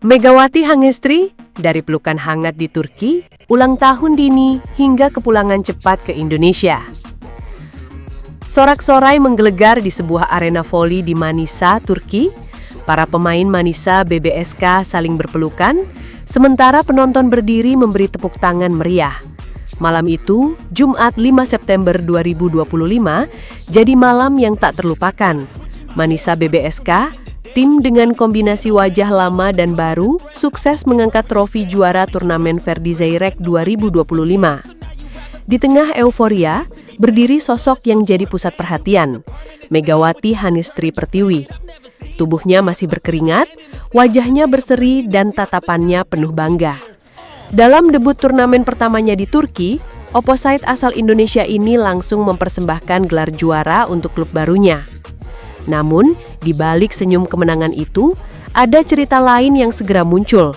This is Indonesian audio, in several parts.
Megawati Hangestri, dari pelukan hangat di Turki, ulang tahun dini hingga kepulangan cepat ke Indonesia. Sorak-sorai menggelegar di sebuah arena voli di Manisa, Turki. Para pemain Manisa BBSK saling berpelukan, sementara penonton berdiri memberi tepuk tangan meriah. Malam itu, Jumat 5 September 2025, jadi malam yang tak terlupakan. Manisa BBSK, tim dengan kombinasi wajah lama dan baru, sukses mengangkat trofi juara turnamen Ferdi Zairek 2025. Di tengah euforia, berdiri sosok yang jadi pusat perhatian, Megawati Hangestri Pertiwi. Tubuhnya masih berkeringat, wajahnya berseri dan tatapannya penuh bangga. Dalam debut turnamen pertamanya di Turki, opposite asal Indonesia ini langsung mempersembahkan gelar juara untuk klub barunya. Namun, di balik senyum kemenangan itu, ada cerita lain yang segera muncul.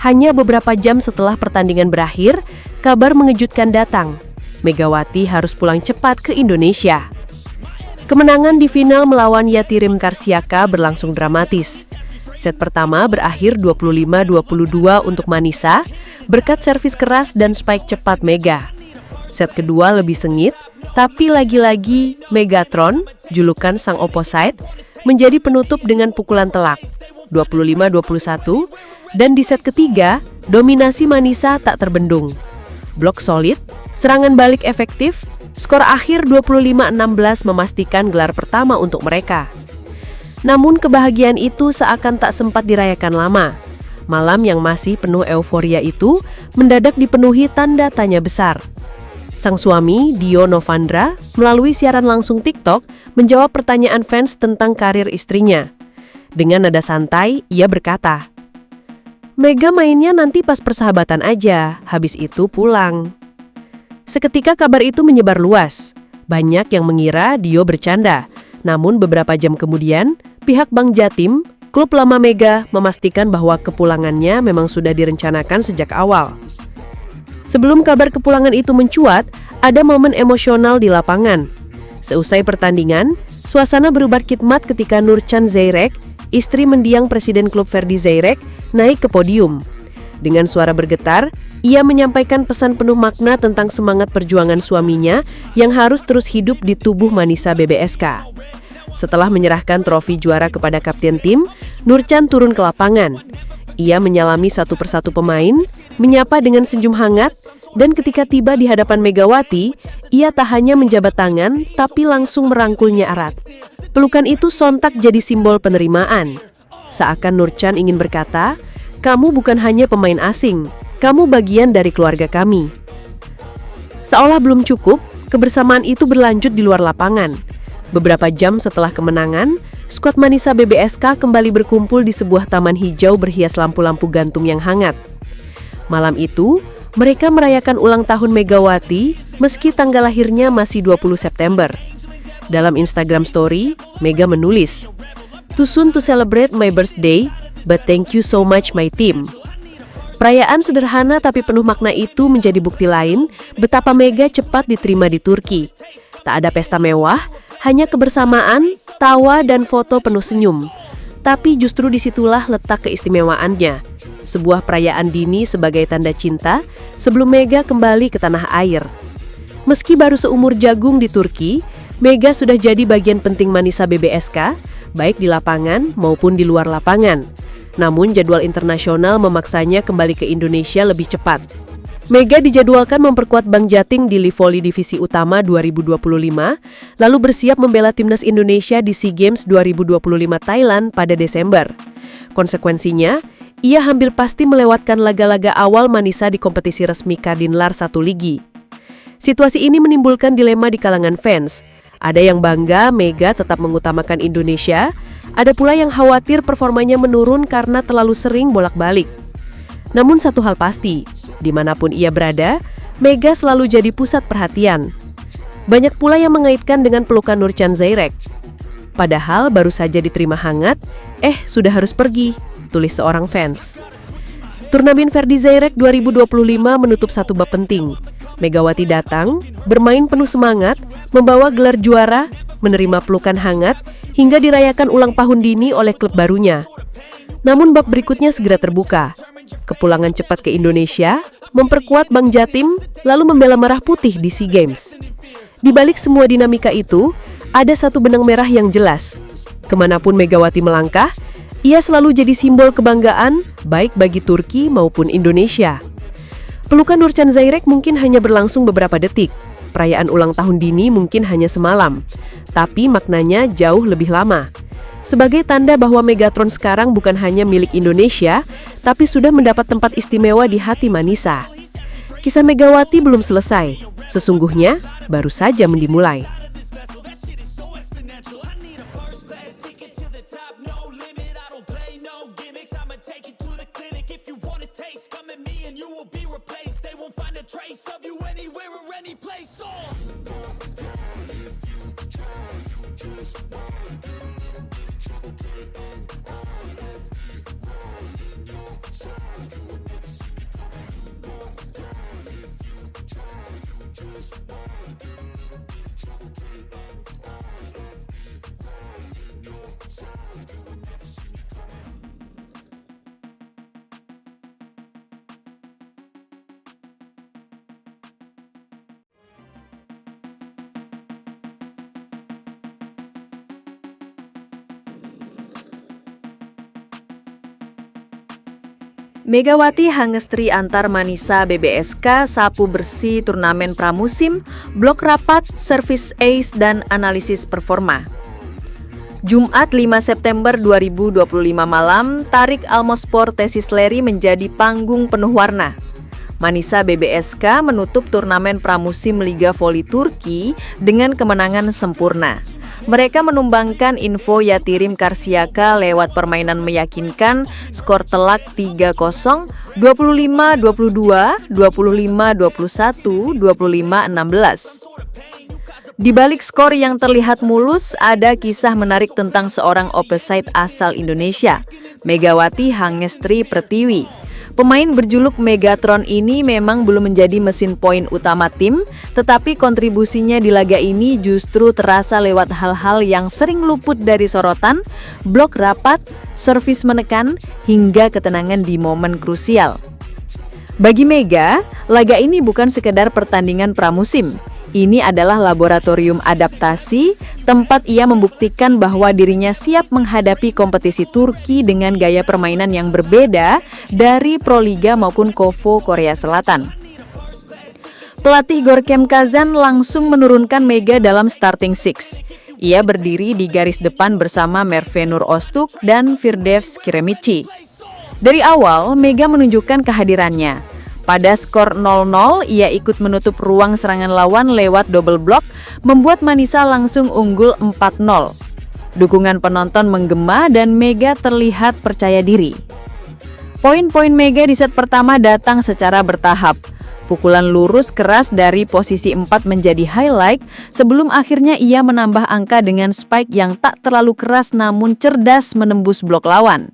Hanya beberapa jam setelah pertandingan berakhir, kabar mengejutkan datang. Megawati harus pulang cepat ke Indonesia. Kemenangan di final melawan Yatirim Karsiaka berlangsung dramatis. Set pertama berakhir 25-22 untuk Manisa, berkat servis keras dan spike cepat Mega. Set kedua lebih sengit, tapi lagi-lagi Megatron, julukan sang opposite, menjadi penutup dengan pukulan telak 25-21, dan di set ketiga, dominasi Manisa tak terbendung. Blok solid, serangan balik efektif, skor akhir 25-16 memastikan gelar pertama untuk mereka. Namun kebahagiaan itu seakan tak sempat dirayakan lama. Malam yang masih penuh euforia itu mendadak dipenuhi tanda tanya besar. Sang suami, Dio Novandra, melalui siaran langsung TikTok, menjawab pertanyaan fans tentang karir istrinya. Dengan nada santai, ia berkata, "Mega mainnya nanti pas persahabatan aja, habis itu pulang." Seketika kabar itu menyebar luas. Banyak yang mengira Dio bercanda. Namun beberapa jam kemudian, pihak Bank Jatim, klub lama Mega, memastikan bahwa kepulangannya memang sudah direncanakan sejak awal. Sebelum kabar kepulangan itu mencuat, ada momen emosional di lapangan. Seusai pertandingan, suasana berubah khidmat ketika Nurcan Zairek, istri mendiang Presiden klub Ferdi Zairek, naik ke podium. Dengan suara bergetar, ia menyampaikan pesan penuh makna tentang semangat perjuangan suaminya yang harus terus hidup di tubuh Manisa BBSK. Setelah menyerahkan trofi juara kepada kapten tim, Nurcan turun ke lapangan. Ia menyalami satu persatu pemain, menyapa dengan senyum hangat, dan ketika tiba di hadapan Megawati, ia tak hanya menjabat tangan, tapi langsung merangkulnya erat. Pelukan itu sontak jadi simbol penerimaan. Seakan Nurcan ingin berkata, "Kamu bukan hanya pemain asing, kamu bagian dari keluarga kami." Seolah belum cukup, kebersamaan itu berlanjut di luar lapangan. Beberapa jam setelah kemenangan, skuad Manisa BBSK kembali berkumpul di sebuah taman hijau berhias lampu-lampu gantung yang hangat. Malam itu, mereka merayakan ulang tahun Megawati meski tanggal lahirnya masih 20 September. Dalam Instagram Story, Mega menulis, "Too soon to celebrate my birthday, but thank you so much my team." Perayaan sederhana tapi penuh makna itu menjadi bukti lain betapa Mega cepat diterima di Turki. Tak ada pesta mewah, hanya kebersamaan, tawa, dan foto penuh senyum. Tapi justru disitulah letak keistimewaannya. Sebuah perayaan dini sebagai tanda cinta sebelum Mega kembali ke tanah air. Meski baru seumur jagung di Turki, Mega sudah jadi bagian penting Manisa BBSK, baik di lapangan maupun di luar lapangan. Namun jadwal internasional memaksanya kembali ke Indonesia lebih cepat. Mega dijadwalkan memperkuat Bank Jatim di Live Volley Divisi Utama 2025, lalu bersiap membela timnas Indonesia di SEA Games 2025 Thailand pada Desember. Konsekuensinya, ia hampir pasti melewatkan laga-laga awal Manisa di kompetisi resmi Kadinlar 1 Ligi. Situasi ini menimbulkan dilema di kalangan fans. Ada yang bangga Mega tetap mengutamakan Indonesia, ada pula yang khawatir performanya menurun karena terlalu sering bolak-balik. Namun satu hal pasti, dimanapun ia berada, Mega selalu jadi pusat perhatian. Banyak pula yang mengaitkan dengan pelukan Nurcan Zairek. Padahal baru saja diterima hangat, sudah harus pergi, tulis seorang fans. Turnamen Ferdi Zairek 2025 menutup satu bab penting. Megawati datang, bermain penuh semangat, membawa gelar juara, menerima pelukan hangat, hingga dirayakan ulang tahun dini oleh klub barunya. Namun bab berikutnya segera terbuka. Kepulangan cepat ke Indonesia, memperkuat Bank Jatim, lalu membela Merah Putih di SEA Games. Di balik semua dinamika itu, ada satu benang merah yang jelas. Kemanapun Megawati melangkah, ia selalu jadi simbol kebanggaan, baik bagi Turki maupun Indonesia. Pelukan Nurcan Zairek mungkin hanya berlangsung beberapa detik. Perayaan ulang tahun Dini mungkin hanya semalam. Tapi maknanya jauh lebih lama. Sebagai tanda bahwa Megatron sekarang bukan hanya milik Indonesia, tapi sudah mendapat tempat istimewa di hati Manisa. Kisah Megawati belum selesai. Sesungguhnya, baru saja dimulai. Megawati Hangestri antar Manisa BBSK sapu bersih turnamen pramusim, blok rapat, service ace, dan analisis performa. Jumat 5 September 2025 malam, Tarik Almospor Tesis Leri menjadi panggung penuh warna. Manisa BBSK menutup turnamen pramusim Liga Voli Turki dengan kemenangan sempurna. Mereka menumbangkan Info Yatirim Karşıyaka lewat permainan meyakinkan, skor telak 3-0, 25-22, 25-21, 25-16. Di balik skor yang terlihat mulus, ada kisah menarik tentang seorang opposite asal Indonesia, Megawati Hangestri Pertiwi. Pemain berjuluk Megatron ini memang belum menjadi mesin poin utama tim, tetapi kontribusinya di laga ini justru terasa lewat hal-hal yang sering luput dari sorotan, blok rapat, servis menekan, hingga ketenangan di momen krusial. Bagi Mega, laga ini bukan sekedar pertandingan pramusim. Ini adalah laboratorium adaptasi, tempat ia membuktikan bahwa dirinya siap menghadapi kompetisi Turki dengan gaya permainan yang berbeda dari Proliga maupun KOFO Korea Selatan. Pelatih Gorkem Kazan langsung menurunkan Mega dalam starting six. Ia berdiri di garis depan bersama Merve Nur Öztürk dan Firdevs Kiremici. Dari awal, Mega menunjukkan kehadirannya. Pada skor 0-0, ia ikut menutup ruang serangan lawan lewat double block, membuat Manisa langsung unggul 4-0. Dukungan penonton menggema dan Mega terlihat percaya diri. Poin-poin Mega di set pertama datang secara bertahap. Pukulan lurus keras dari posisi 4 menjadi highlight, sebelum akhirnya ia menambah angka dengan spike yang tak terlalu keras namun cerdas menembus blok lawan.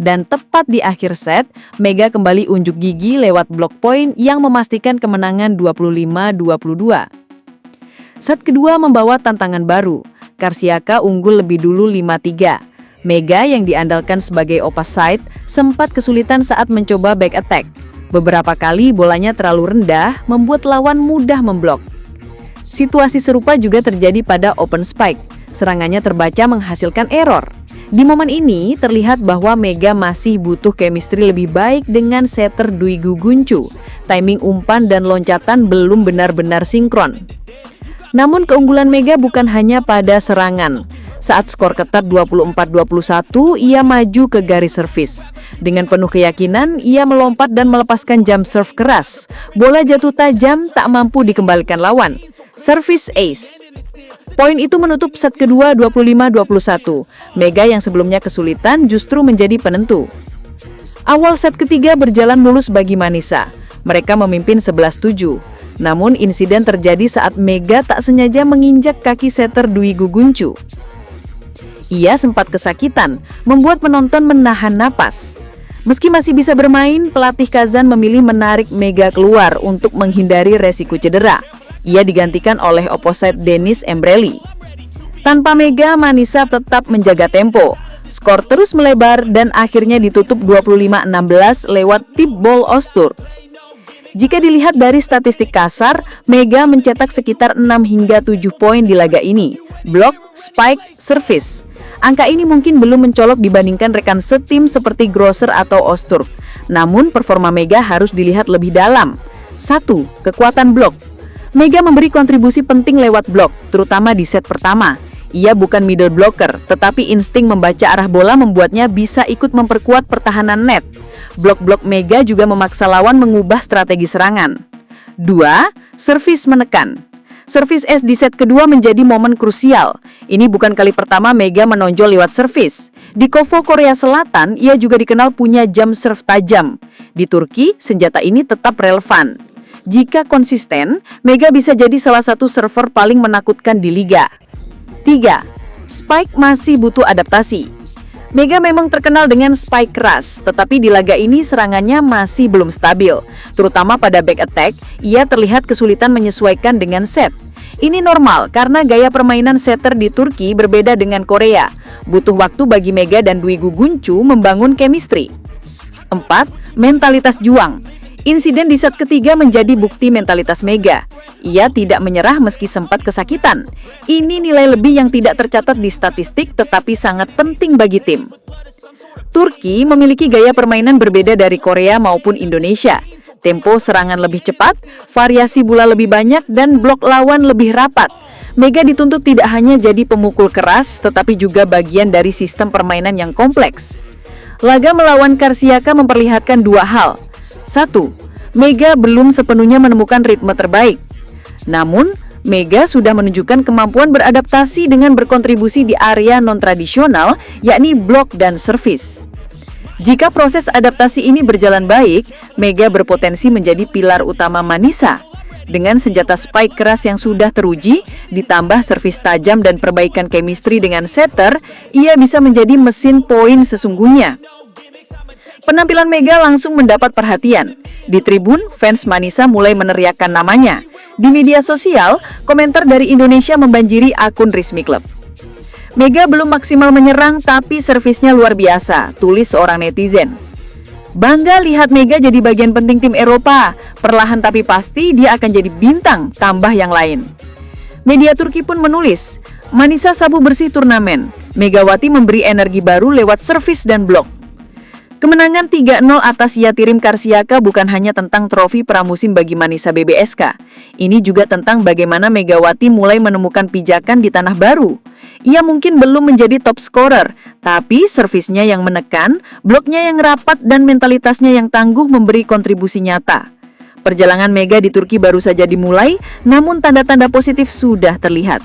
Dan tepat di akhir set, Mega kembali unjuk gigi lewat blok poin yang memastikan kemenangan 25-22. Set kedua membawa tantangan baru. Karşıyaka unggul lebih dulu 5-3. Mega yang diandalkan sebagai opposite sempat kesulitan saat mencoba back attack. Beberapa kali bolanya terlalu rendah, membuat lawan mudah memblok. Situasi serupa juga terjadi pada open spike. Serangannya terbaca menghasilkan error. Di momen ini, terlihat bahwa Mega masih butuh chemistry lebih baik dengan setter Dwi Guguncu. Timing umpan dan loncatan belum benar-benar sinkron. Namun keunggulan Mega bukan hanya pada serangan. Saat skor ketat 24-21, ia maju ke garis servis. Dengan penuh keyakinan, ia melompat dan melepaskan jump serve keras. Bola jatuh tajam, tak mampu dikembalikan lawan. Service ace. Poin itu menutup set kedua 25-21. Mega yang sebelumnya kesulitan justru menjadi penentu. Awal set ketiga berjalan mulus bagi Manisa. Mereka memimpin 11-7. Namun insiden terjadi saat Mega tak sengaja menginjak kaki setter Dwi Guguncu. Ia sempat kesakitan, membuat penonton menahan napas. Meski masih bisa bermain, pelatih Kazan memilih menarik Mega keluar untuk menghindari resiko cedera. Ia digantikan oleh opposite Denis Embreli. Tanpa Mega, Manisa tetap menjaga tempo. Skor terus melebar dan akhirnya ditutup 25-16 lewat tip ball Ostur. Jika dilihat dari statistik kasar, Mega mencetak sekitar 6 hingga 7 poin di laga ini. Blok, spike, service. Angka ini mungkin belum mencolok dibandingkan rekan setim seperti Grosser atau Ostur. Namun performa Mega harus dilihat lebih dalam. 1. Kekuatan blok. Mega memberi kontribusi penting lewat blok, terutama di set pertama. Ia bukan middle blocker, tetapi insting membaca arah bola membuatnya bisa ikut memperkuat pertahanan net. Blok-blok Mega juga memaksa lawan mengubah strategi serangan. 2. Servis menekan. Servis S di set kedua menjadi momen krusial. Ini bukan kali pertama Mega menonjol lewat servis. Di Kovo, Korea Selatan, ia juga dikenal punya jump serve tajam. Di Turki, senjata ini tetap relevan. Jika konsisten, Mega bisa jadi salah satu server paling menakutkan di liga. 3. Spike masih butuh adaptasi. Mega memang terkenal dengan spike keras, tetapi di laga ini serangannya masih belum stabil. Terutama pada back attack, ia terlihat kesulitan menyesuaikan dengan set. Ini normal karena gaya permainan setter di Turki berbeda dengan Korea. Butuh waktu bagi Mega dan Dwi Guguncu membangun chemistry. 4. Mentalitas juang. Insiden di set ketiga menjadi bukti mentalitas Mega. Ia tidak menyerah meski sempat kesakitan. Ini nilai lebih yang tidak tercatat di statistik tetapi sangat penting bagi tim. Turki memiliki gaya permainan berbeda dari Korea maupun Indonesia. Tempo serangan lebih cepat, variasi bola lebih banyak, dan blok lawan lebih rapat. Mega dituntut tidak hanya jadi pemukul keras, tetapi juga bagian dari sistem permainan yang kompleks. Laga melawan Karsiaka memperlihatkan dua hal. 1. Mega belum sepenuhnya menemukan ritme terbaik. Namun, Mega sudah menunjukkan kemampuan beradaptasi dengan berkontribusi di area non-tradisional, yakni blok dan servis. Jika proses adaptasi ini berjalan baik, Mega berpotensi menjadi pilar utama Manisa. Dengan senjata spike keras yang sudah teruji, ditambah servis tajam dan perbaikan chemistry dengan setter, ia bisa menjadi mesin poin sesungguhnya. Penampilan Mega langsung mendapat perhatian. Di tribun, fans Manisa mulai meneriakkan namanya. Di media sosial, komentar dari Indonesia membanjiri akun resmi klub. Mega belum maksimal menyerang, tapi servisnya luar biasa, tulis seorang netizen. Bangga lihat Mega jadi bagian penting tim Eropa. Perlahan tapi pasti dia akan jadi bintang, tambah yang lain. Media Turki pun menulis, Manisa sabu bersih turnamen. Megawati memberi energi baru lewat servis dan blok. Kemenangan 3-0 atas Yatirim Karsiaka bukan hanya tentang trofi pramusim bagi Manisa BBSK. Ini juga tentang bagaimana Megawati mulai menemukan pijakan di tanah baru. Ia mungkin belum menjadi top scorer, tapi servisnya yang menekan, bloknya yang rapat, dan mentalitasnya yang tangguh memberi kontribusi nyata. Perjalanan Mega di Turki baru saja dimulai, namun tanda-tanda positif sudah terlihat.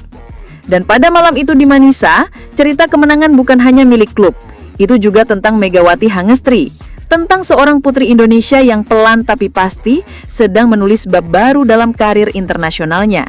Dan pada malam itu di Manisa, cerita kemenangan bukan hanya milik klub. Itu juga tentang Megawati Hangestri, tentang seorang putri Indonesia yang pelan tapi pasti sedang menulis bab baru dalam karir internasionalnya.